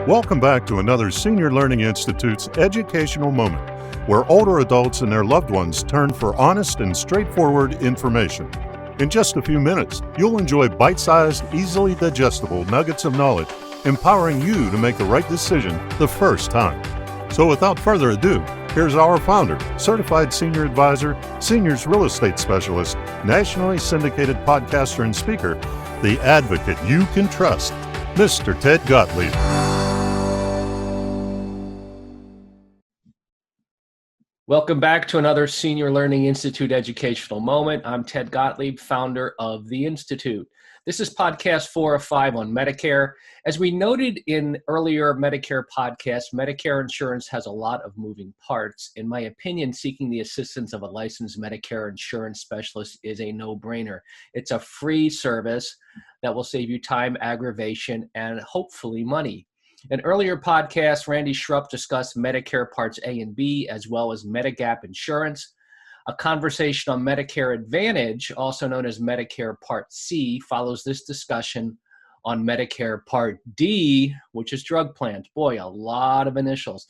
Welcome back to another Senior Learning Institute's educational moment, where older adults and their loved ones turn for honest and straightforward information. In just a few minutes, you'll enjoy bite-sized, easily digestible nuggets of knowledge, empowering you to make the right decision the first time. So without further ado, here's our founder, certified senior advisor, seniors real estate specialist, nationally syndicated podcaster and speaker, the advocate you can trust, Mr. Ted Gottlieb. Welcome back to another Senior Learning Institute educational moment. I'm Ted Gottlieb, founder of the Institute. This is podcast 4 of 5 on Medicare. As we noted in earlier Medicare podcasts, Medicare Insurance has a lot of moving parts. In my opinion, seeking the assistance of a licensed Medicare insurance specialist is a no-brainer. It's a free service that will save you time, aggravation, and hopefully money. In earlier podcasts, Randy Schrupp discussed Medicare Parts A and B, as well as Medigap Insurance. A conversation on Medicare Advantage, also known as Medicare Part C, follows this discussion on Medicare Part D, which is drug plans. Boy, a lot of initials.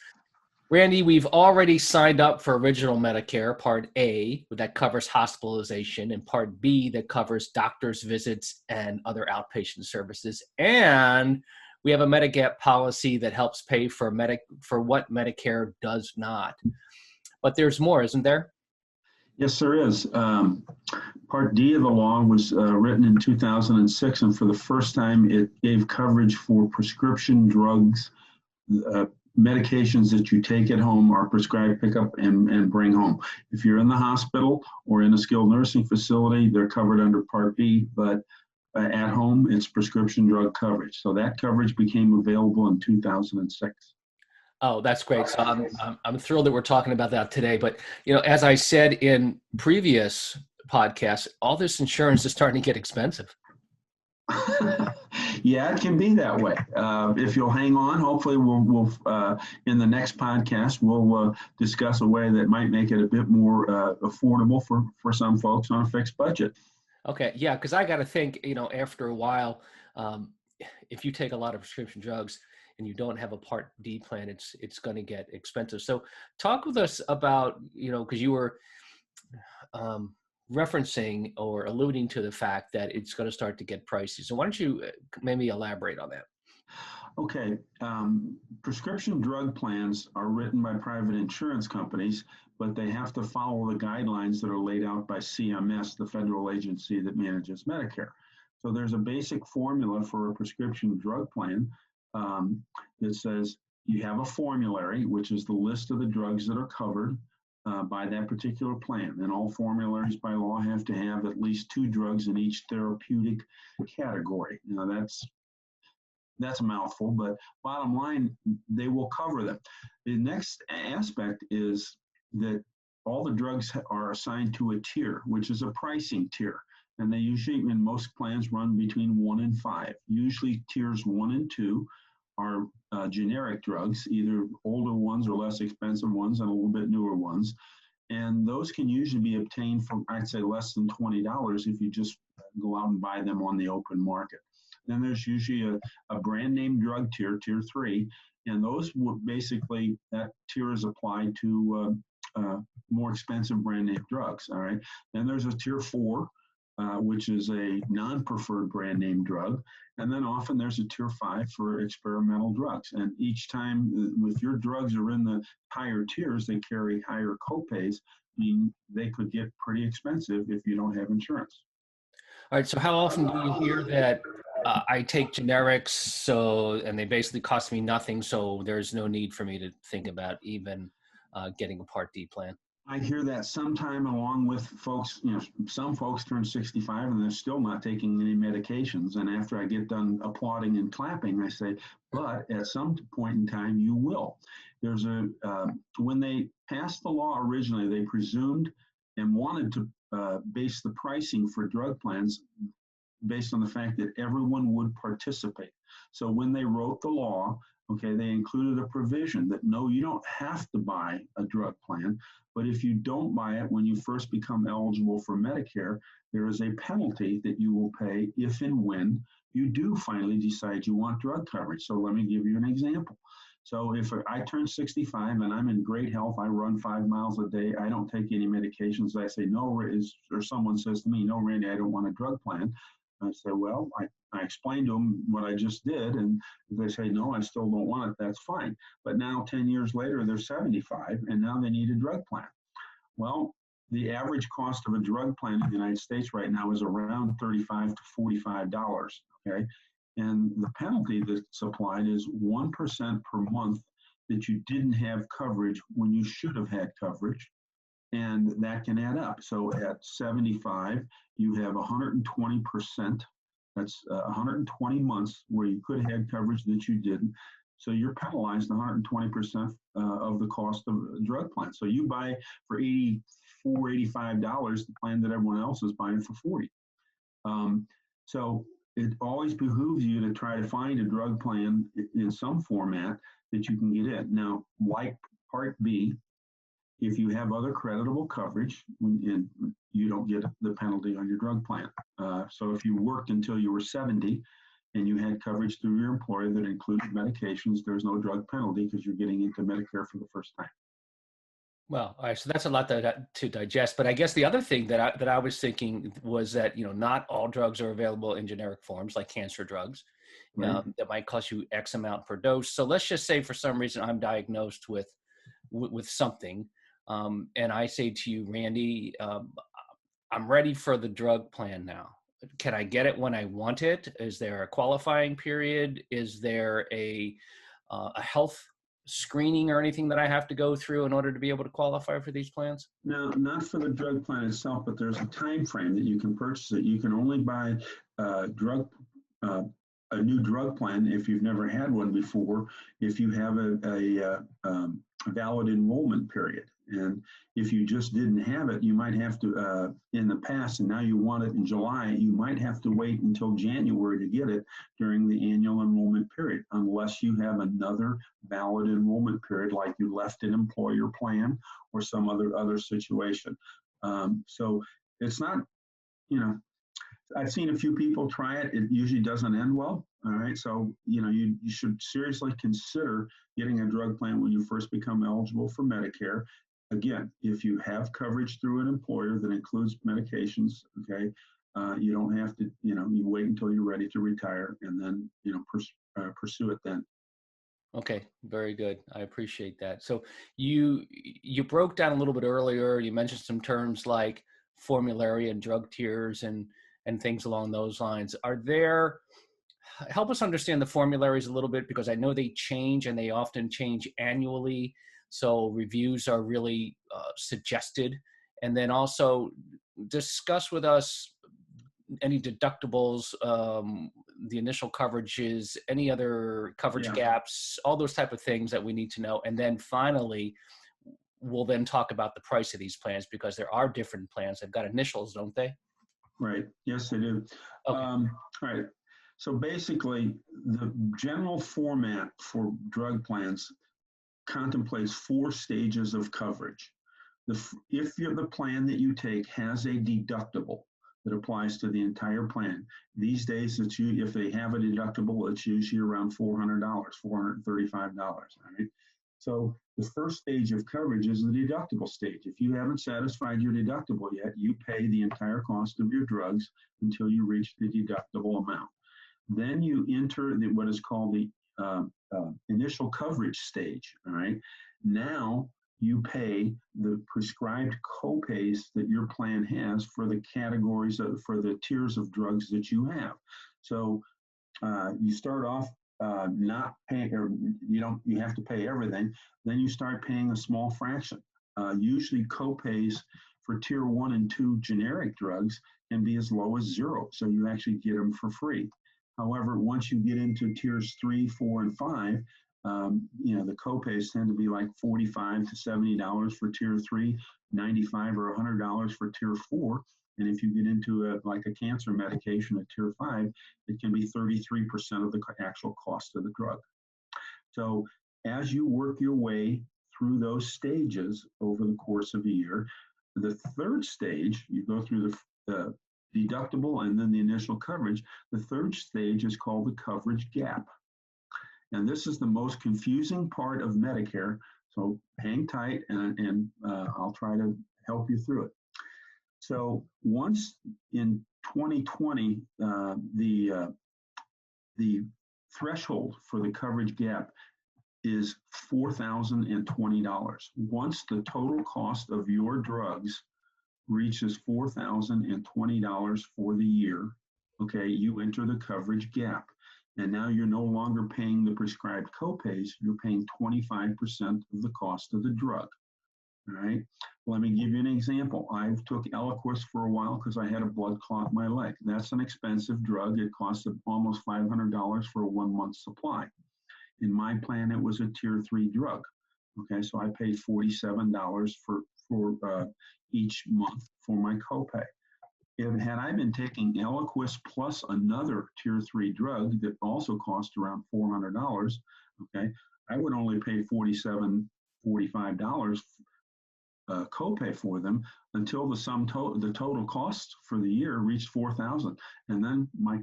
Randy, we've already signed up for Original Medicare Part A, that covers hospitalization, and Part B, that covers doctor's visits and other outpatient services. And we have a Medigap policy that helps pay for what Medicare does not. But there's more, isn't there? Yes, there is. Part D of the law was written in 2006, and for the first time, it gave coverage for prescription drugs, medications that you take at home are prescribed, pick up, and bring home. If you're in the hospital or in a skilled nursing facility, they're covered under Part B, but at home, it's prescription drug coverage. So that coverage became available in 2006. Oh, that's great. So I'm thrilled that we're talking about that today. But, as I said in previous podcasts, all this insurance is starting to get expensive. Yeah, it can be that way. If you'll hang on, hopefully we'll in the next podcast, we'll discuss a way that might make it a bit more affordable for some folks on a fixed budget. Okay, yeah, because I got to think, after a while, if you take a lot of prescription drugs and you don't have a Part D plan, it's going to get expensive. So talk with us about, because you were referencing or alluding to the fact that it's going to start to get pricey. So why don't you maybe elaborate on that? Okay. Prescription drug plans are written by private insurance companies, but they have to follow the guidelines that are laid out by CMS, the federal agency that manages Medicare. So there's a basic formula for a prescription drug plan that says you have a formulary, which is the list of the drugs that are covered by that particular plan. And all formularies by law have to have at least 2 drugs in each therapeutic category. That's a mouthful, but bottom line, they will cover them. The next aspect is that all the drugs are assigned to a tier, which is a pricing tier. And they usually, in most plans, run between 1 and 5. Usually tiers 1 and 2 are generic drugs, either older ones or less expensive ones and a little bit newer ones. And those can usually be obtained for, I'd say, less than $20 if you just go out and buy them on the open market. Then there's usually a brand name drug tier, tier 3, and those would basically, that tier is applied to more expensive brand name drugs, all right? Then there's a tier 4, which is a non-preferred brand name drug, and then often there's a tier 5 for experimental drugs. And each time, if your drugs are in the higher tiers, they carry higher copays, meaning they could get pretty expensive if you don't have insurance. All right, so how often do you hear that I take generics, and they basically cost me nothing, so there's no need for me to think about even getting a Part D plan? I hear that sometime along with folks, some folks turn 65 and they're still not taking any medications. And after I get done applauding and clapping, I say, but at some point in time, you will. There's when they passed the law originally, they presumed and wanted to base the pricing for drug plans based on the fact that everyone would participate. So when they wrote the law, they included a provision that no, you don't have to buy a drug plan, but if you don't buy it when you first become eligible for Medicare, there is a penalty that you will pay if and when you do finally decide you want drug coverage. So let me give you an example. So if I turn 65 and I'm in great health, I run 5 miles a day, I don't take any medications, I say, no, or someone says to me, no, Randy, I don't want a drug plan. I say, well, I explained to them what I just did, and if they say, no, I still don't want it, that's fine. But now 10 years later, they're 75, and now they need a drug plan. Well, the average cost of a drug plan in the United States right now is around $35 to $45, okay? And the penalty that's applied is 1% per month that you didn't have coverage when you should have had coverage. And that can add up. So at 75, you have 120%. That's 120 months where you could have had coverage that you didn't. So you're penalized 120% of the cost of a drug plan. So you buy for $84, $85 the plan that everyone else is buying for $40. So it always behooves you to try to find a drug plan in some format that you can get in. Now, like Part B, if you have other creditable coverage, and you don't get the penalty on your drug plan. So if you worked until you were 70 and you had coverage through your employer that included medications, there's no drug penalty because you're getting into Medicare for the first time. Well, all right, so that's a lot to digest. But I guess the other thing that I was thinking was that, not all drugs are available in generic forms, like cancer drugs. Right. That might cost you X amount per dose. So let's just say for some reason I'm diagnosed with something, and I say to you, Randy, I'm ready for the drug plan now. Can I get it when I want it? Is there a qualifying period? Is there a health screening or anything that I have to go through in order to be able to qualify for these plans? No, not for the drug plan itself, but there's a time frame that you can purchase it. You can only buy a new drug plan if you've never had one before, if you have a valid enrollment period. And if you just didn't have it, you might have to, in the past, and now you want it in July, you might have to wait until January to get it during the annual enrollment period, unless you have another valid enrollment period, like you left an employer plan or some other situation. So it's not, I've seen a few people try it. It usually doesn't end well. All right. So, you should seriously consider getting a drug plan when you first become eligible for Medicare. Again, if you have coverage through an employer that includes medications, okay, you don't have to, you wait until you're ready to retire and then, pursue it then. Okay, very good. I appreciate that. So you broke down a little bit earlier. You mentioned some terms like formulary and drug tiers and things along those lines. Help us understand the formularies a little bit, because I know they change and they often change annually. So reviews are really suggested. And then also discuss with us any deductibles, the initial coverages, any other coverage gaps, all those type of things that we need to know. And then finally, we'll then talk about the price of these plans, because there are different plans. They've got initials, don't they? Right. Yes, they do. Okay. All right. So basically, the general format for drug plans contemplates 4 stages of coverage. If the plan that you take has a deductible that applies to the entire plan, these days, if they have a deductible, it's usually around $400, $435. Right? So the first stage of coverage is the deductible stage. If you haven't satisfied your deductible yet, you pay the entire cost of your drugs until you reach the deductible amount. Then you enter what is called the initial coverage stage. All right. Now you pay the prescribed copays that your plan has for the categories for the tiers of drugs that you have. So you start off not paying, or you have to pay everything. Then you start paying a small fraction. Usually copays for tier 1 and 2 generic drugs can be as low as 0. So you actually get them for free. However, once you get into tiers 3, 4, and 5, the copays tend to be like $45 to $70 for tier 3, $95 or $100 for tier 4. And if you get into a cancer medication at tier 5, it can be 33% of the actual cost of the drug. So as you work your way through those stages over the course of a year, the third stage, you go through the deductible and then the initial coverage. The third stage is called the coverage gap. And this is the most confusing part of Medicare. So hang tight and I'll try to help you through it. So once in 2020, the threshold for the coverage gap is $4,020. Once the total cost of your drugs reaches $4,020 for the year, okay, you enter the coverage gap. And now you're no longer paying the prescribed copays, you're paying 25% of the cost of the drug. All right, let me give you an example. I took Eliquis for a while because I had a blood clot in my leg. That's an expensive drug. It costs almost $500 for a 1-month supply. In my plan, it was a tier 3 drug. Okay, so I paid $47 for each month for my copay. Had I been taking Eliquis plus another tier 3 drug that also cost around $400, okay, I would only pay $45 copay for them until the total cost for the year reached $4,000, and then my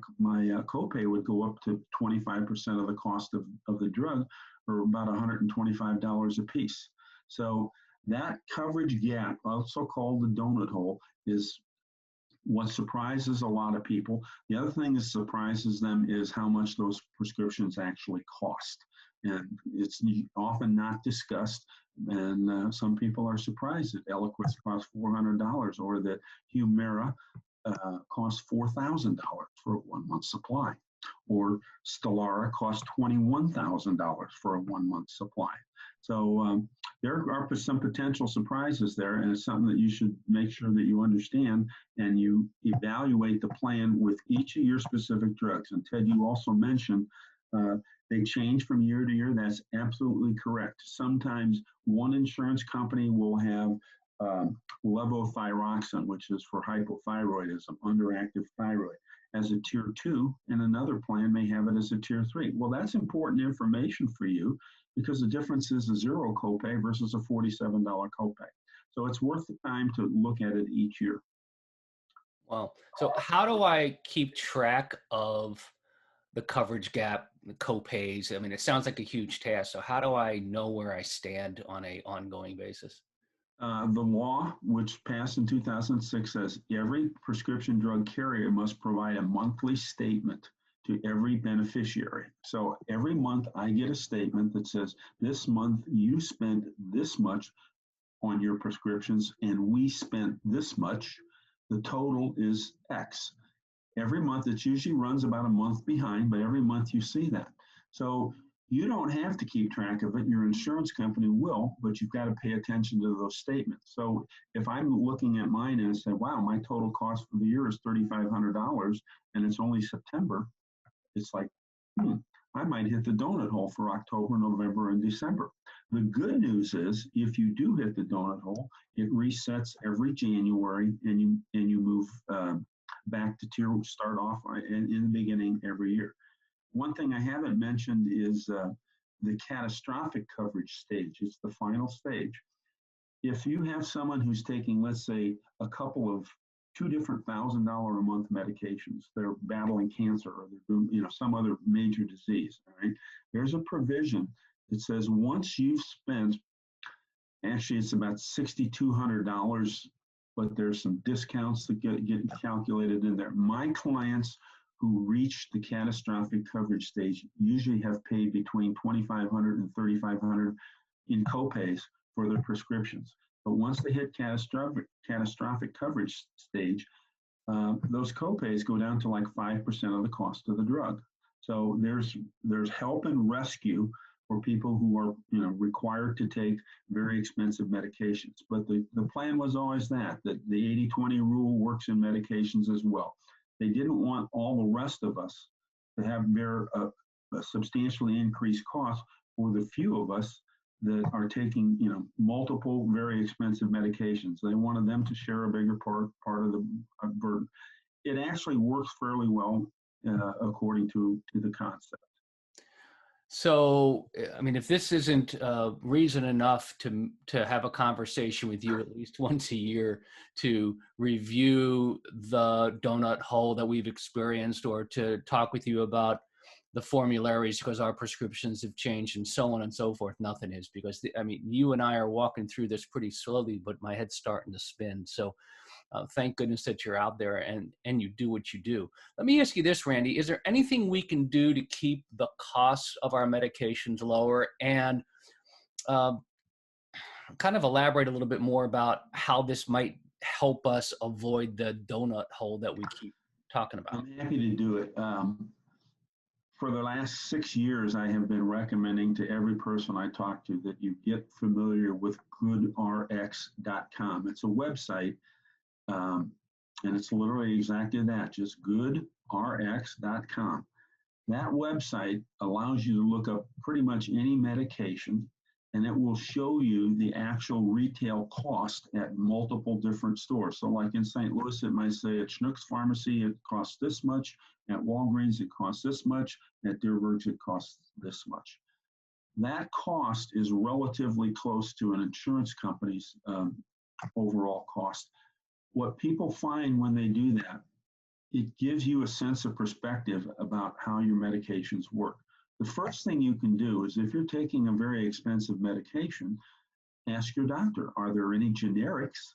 copay would go up to 25% of the cost of the drug, or about $125 a piece. So that coverage gap, also called the donut hole, is what surprises a lot of people. The other thing that surprises them is how much those prescriptions actually cost. And it's often not discussed. And some people are surprised that Eliquis costs $400 or that Humira costs $4,000 for a 1-month supply, or Stelara costs $21,000 for a 1-month supply. So there are some potential surprises there, and it's something that you should make sure that you understand and you evaluate the plan with each of your specific drugs. And Ted, you also mentioned they change from year to year. That's absolutely correct. Sometimes one insurance company will have levothyroxine, which is for hypothyroidism, underactive thyroid, as a tier 2, and another plan may have it as a tier 3. Well, that's important information for you because the difference is a $0 copay versus a $47 copay. So it's worth the time to look at it each year. Wow. So how do I keep track of the coverage gap, the copays? I mean, it sounds like a huge task. So how do I know where I stand on an ongoing basis? The law, which passed in 2006, says every prescription drug carrier must provide a monthly statement to every beneficiary. So every month I get a statement that says, this month you spent this much on your prescriptions and we spent this much. The total is X. Every month, it usually runs about a month behind, but every month you see that. So you don't have to keep track of it. Your insurance company will, but you've got to pay attention to those statements. So if I'm looking at mine and I say, wow, my total cost for the year is $3,500 and it's only September, it's like, I might hit the donut hole for October, November, and December. The good news is if you do hit the donut hole, it resets every January and you move back to start off in the beginning every year. One thing I haven't mentioned is the catastrophic coverage stage. It's the final stage. If you have someone who's taking, let's say, a couple of 2 different $1,000 a month medications, they're battling cancer or they're doing, some other major disease, all right? There's a provision that says once you've spent, actually it's about $6,200, but there's some discounts that get calculated in there. My clients who reach the catastrophic coverage stage usually have paid between $2,500 and $3,500 in copays for their prescriptions. But once they hit catastrophic coverage stage, those copays go down to like 5% of the cost of the drug. So there's help and rescue for people who are required to take very expensive medications. But the plan was always that the 80-20 rule works in medications as well. They didn't want all the rest of us to have their substantially increased costs for the few of us that are taking multiple very expensive medications. They wanted them to share a bigger part of the burden. It actually works fairly well according to the concept. So, I mean, if this isn't reason enough to have a conversation with you at least once a year to review the donut hole that we've experienced, or to talk with you about the formularies because our prescriptions have changed and so on and so forth, nothing is, because I mean, you and I are walking through this pretty slowly, but my head's starting to spin. So thank goodness that you're out there and you do what you do. Let me ask you this, Randy. Is there anything we can do to keep the costs of our medications lower? And kind of elaborate a little bit more about how this might help us avoid the donut hole that we keep talking about. I'm happy to do it. For the last 6 years, I have been recommending to every person I talk to that you get familiar with goodrx.com. It's a website. And it's literally exactly that, just goodrx.com. That website allows you to look up pretty much any medication, and it will show you the actual retail cost at multiple different stores. So like in St. Louis, it might say at Schnucks Pharmacy, it costs this much. At Walgreens, it costs this much. At Deerberg's, it costs this much. That cost is relatively close to an insurance company's overall cost. What people find when they do that, it gives you a sense of perspective about how your medications work. The first thing you can do is, if you're taking a very expensive medication, ask your doctor, are there any generics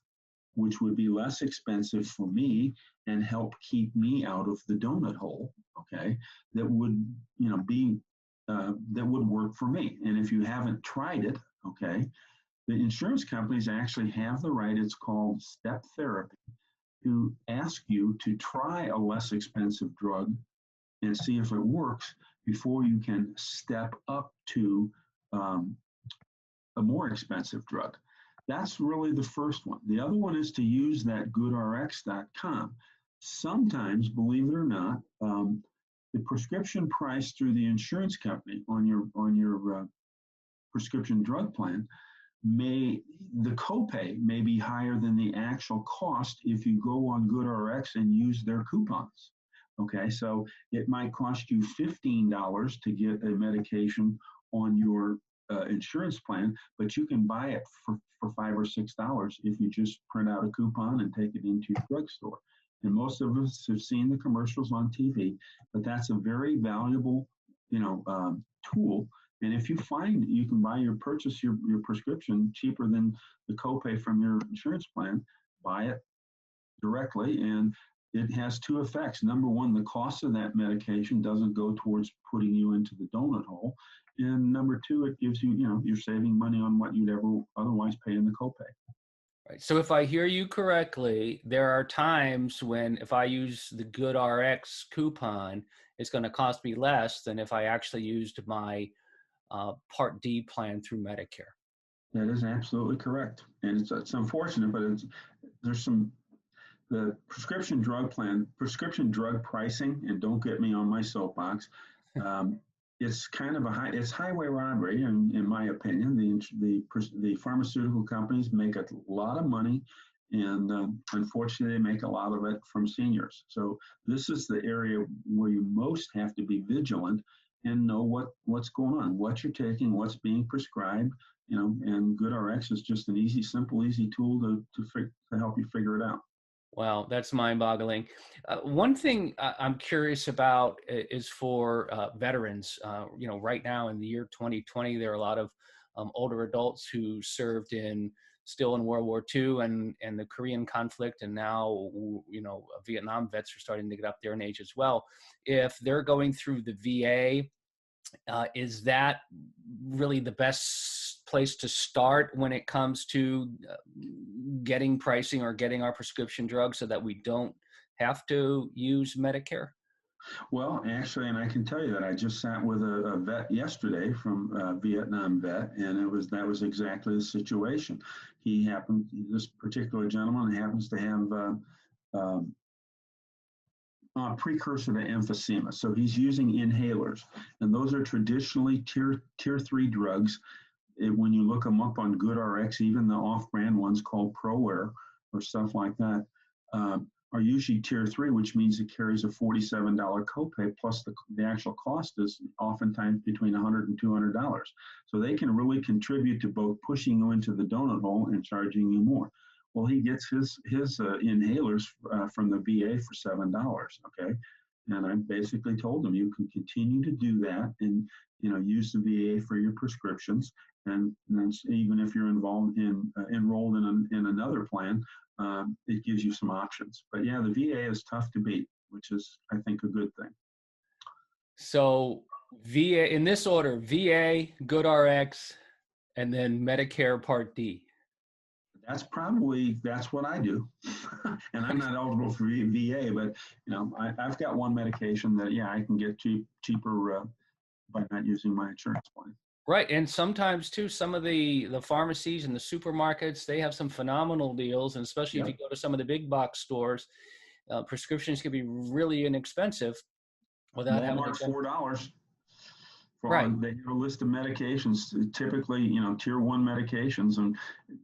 which would be less expensive for me and help keep me out of the donut hole, okay, that would, that would work for me. And if you haven't tried it, okay, the insurance companies actually have the right, it's called step therapy, to ask you to try a less expensive drug and see if it works before you can step up to a more expensive drug. That's really the first one. The other one is to use that goodrx.com. Sometimes, believe it or not, the prescription price through the insurance company on your prescription drug plan, the copay may be higher than the actual cost if you go on GoodRx and use their coupons. Okay, so it might cost you $15 to get a medication on your insurance plan, but you can buy it for $5 or $6 if you just print out a coupon and take it into your drugstore. And most of us have seen the commercials on TV, but that's a very valuable, tool. And if you find you can purchase your prescription cheaper than the copay from your insurance plan, buy it directly. And it has two effects. Number one, the cost of that medication doesn't go towards putting you into the donut hole. And number two, it gives you, you're saving money on what you'd ever otherwise pay in the copay. Right. So if I hear you correctly, there are times when if I use the GoodRx coupon, it's going to cost me less than if I actually used my Part D plan through Medicare. That is absolutely correct. And it's unfortunate, but the prescription drug pricing, and don't get me on my soapbox, it's kind of it's highway robbery, in my opinion. The pharmaceutical companies make a lot of money, and unfortunately, they make a lot of it from seniors. So this is the area where you most have to be vigilant and know what's going on, what you're taking, what's being prescribed, and GoodRx is just an simple, easy tool to help you figure it out. Wow, that's mind-boggling. One thing I'm curious about is for veterans. Right now in the year 2020, there are a lot of older adults who served still in World War II and the Korean conflict, and now Vietnam vets are starting to get up there in age as well. If they're going through the VA, is that really the best place to start when it comes to getting pricing or getting our prescription drugs so that we don't have to use Medicare? Well, actually, and I can tell you that I just sat with a vet yesterday from a Vietnam vet, and that was exactly the situation. This particular gentleman happens to have precursor to emphysema. So he's using inhalers, and those are traditionally tier 3 drugs. When you look them up on GoodRx, even the off-brand ones called ProAir or stuff like that, are usually tier 3, which means it carries a $47 copay, plus the actual cost is oftentimes between $100 and $200. So they can really contribute to both pushing you into the donut hole and charging you more. Well, he gets his inhalers from the VA for $7, okay? And I basically told him, you can continue to do that and, use the VA for your prescriptions. And even if you're enrolled in another plan, it gives you some options. But yeah, the VA is tough to beat, which is, I think, a good thing. So VA, in this order, VA, GoodRx, and then Medicare Part D. That's what I do. And I'm not eligible for VA, but I've got one medication that I can get cheaper by not using my insurance plan. Right, and sometimes too, some of the pharmacies and the supermarkets, they have some phenomenal deals, and especially if you go to some of the big box stores, prescriptions can be really inexpensive without having to $4. Right. They have a list of medications, typically, tier 1 medications, and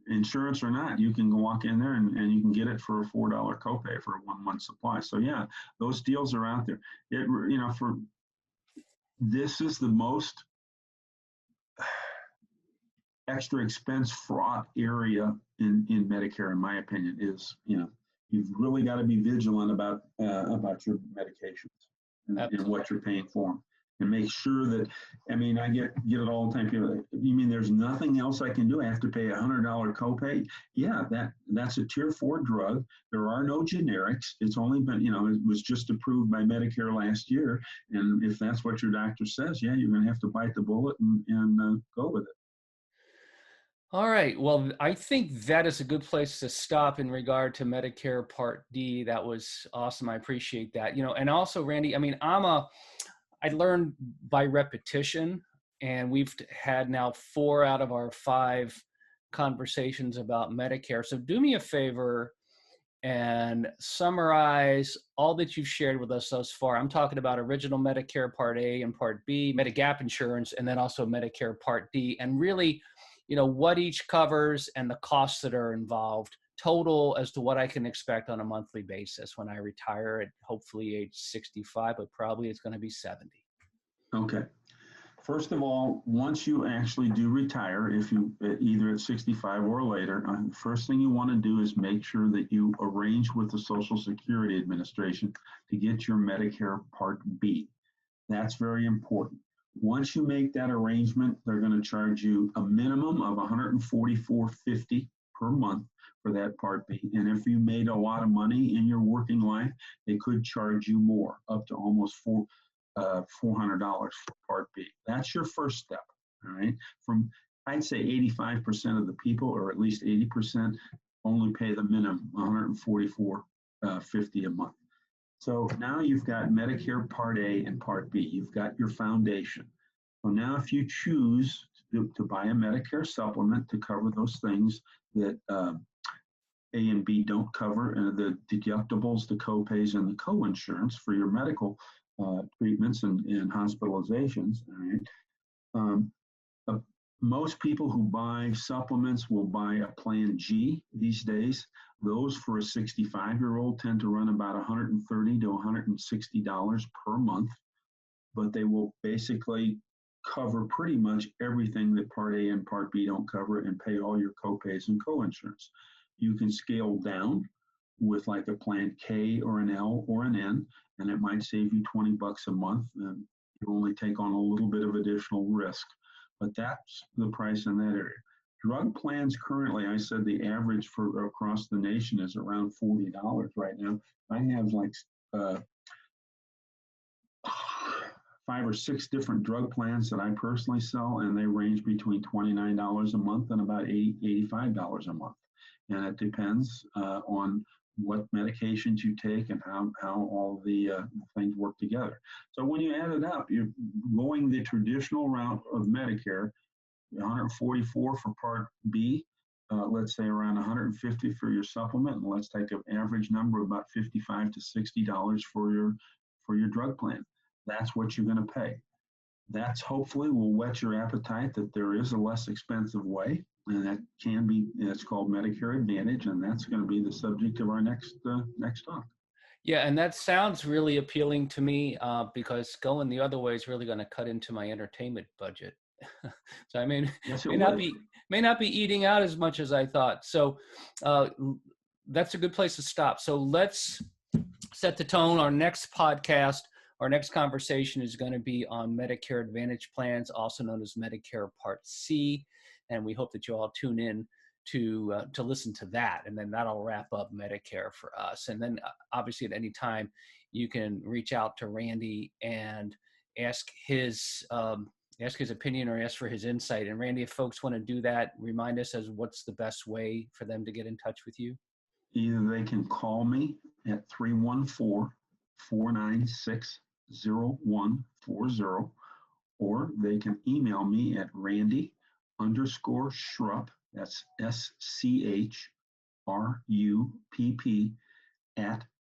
insurance or not, you can walk in there and you can get it for a $4 copay for a 1 month supply. So yeah, those deals are out there. This is the most extra expense fraught area in Medicare, in my opinion. Is you've really got to be vigilant about your medications and what you're paying for them. And make sure that, I get it all the time. People are like, you mean there's nothing else I can do? I have to pay $100 copay? Yeah, that's a tier 4 drug. There are no generics. It's only been, it was just approved by Medicare last year. And if that's what your doctor says, yeah, you're going to have to bite the bullet and go with it. All right. Well, I think that is a good place to stop in regard to Medicare Part D. That was awesome. I appreciate that. And also, Randy, I learned by repetition, and we've had now 4 out of our 5 conversations about Medicare. So do me a favor and summarize all that you've shared with us thus far. I'm talking about original Medicare Part A and Part B, Medigap insurance, and then also Medicare Part D, and really, what each covers and the costs that are involved, total as to what I can expect on a monthly basis when I retire at hopefully age 65, but probably it's going to be 70. Okay. First of all, once you actually do retire, if you either at 65 or later, the first thing you want to do is make sure that you arrange with the Social Security Administration to get your Medicare Part B. That's very important. Once you make that arrangement, they're going to charge you a minimum of $144.50 per month for that Part B. And if you made a lot of money in your working life, they could charge you more, up to almost $400 for Part B. That's your first step, all right? I'd say 85% of the people, or at least 80%, only pay the minimum, $144.50 a month. So now you've got Medicare Part A and Part B. You've got your foundation. So now if you choose to buy a Medicare supplement to cover those things that A and B don't cover, the deductibles, the copays, and the co-insurance for your medical treatments and hospitalizations, all right? Most people who buy supplements will buy a Plan G these days. Those for a 65-year-old tend to run about $130 to $160 per month, but they will basically cover pretty much everything that Part A and Part B don't cover and pay all your copays and co-insurance. You can scale down with like a Plan K or an L or an N, and it might save you $20 a month, and you only take on a little bit of additional risk. But that's the price in that area. Drug plans currently, I said the average for across the nation is around $40 right now. I have like 5 or 6 different drug plans that I personally sell, and they range between $29 a month and about $85 a month. And it depends on what medications you take and how all the things work together. So when you add it up, you're going the traditional route of Medicare, $144 for Part B, let's say around $150 for your supplement, and let's take an average number of about $55 to $60 for your drug plan. That's what you're going to pay. That's hopefully will whet your appetite that there is a less expensive way. And that can be, it's called Medicare Advantage, and that's going to be the subject of our next talk. Yeah, and that sounds really appealing to me because going the other way is really going to cut into my entertainment budget. So I mean, Yes, may not be eating out as much as I thought. So that's a good place to stop. So let's set the tone. Our next podcast, our next conversation is going to be on Medicare Advantage plans, also known as Medicare Part C, and we hope that you all tune in to listen to that, and then that'll wrap up Medicare for us. And then obviously at any time you can reach out to Randy and ask his opinion or ask for his insight. And Randy, if folks want to do that, remind us as what's the best way for them to get in touch with you. Either they can call me at 314-496-0140, or they can email me at Randy_Schrupp, that's SCHRUPP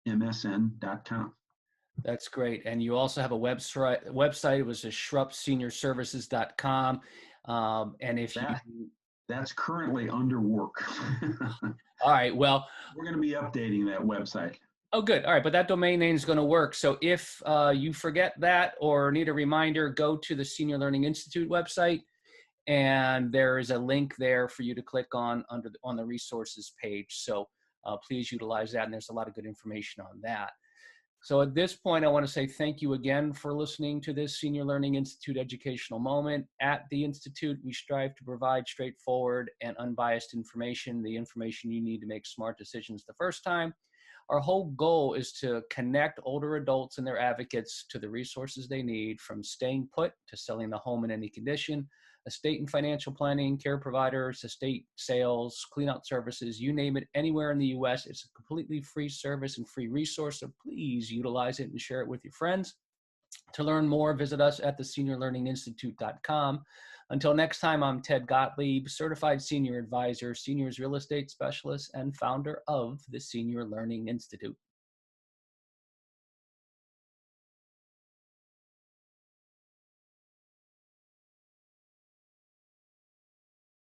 @MSN.com. That's great. And you also have a website. It was SchruppSeniorServices.com. And if that's currently under work. All right. Well, we're going to be updating that website. Oh, good. All right. But that domain name is going to work. So if you forget that or need a reminder, go to the Senior Learning Institute website, and there is a link there for you to click on on the resources page. So please utilize that. And there's a lot of good information on that. So at this point, I want to say thank you again for listening to this Senior Learning Institute educational moment. At the Institute, we strive to provide straightforward and unbiased information, the information you need to make smart decisions the first time. Our whole goal is to connect older adults and their advocates to the resources they need, from staying put to selling the home in any condition, estate and financial planning, care providers, estate sales, cleanout services, you name it, anywhere in the U.S. It's a completely free service and free resource, so please utilize it and share it with your friends. To learn more, visit us at theseniorlearninginstitute.com. Until next time, I'm Ted Gottlieb, Certified Senior Advisor, Seniors Real Estate Specialist, and founder of the Senior Learning Institute.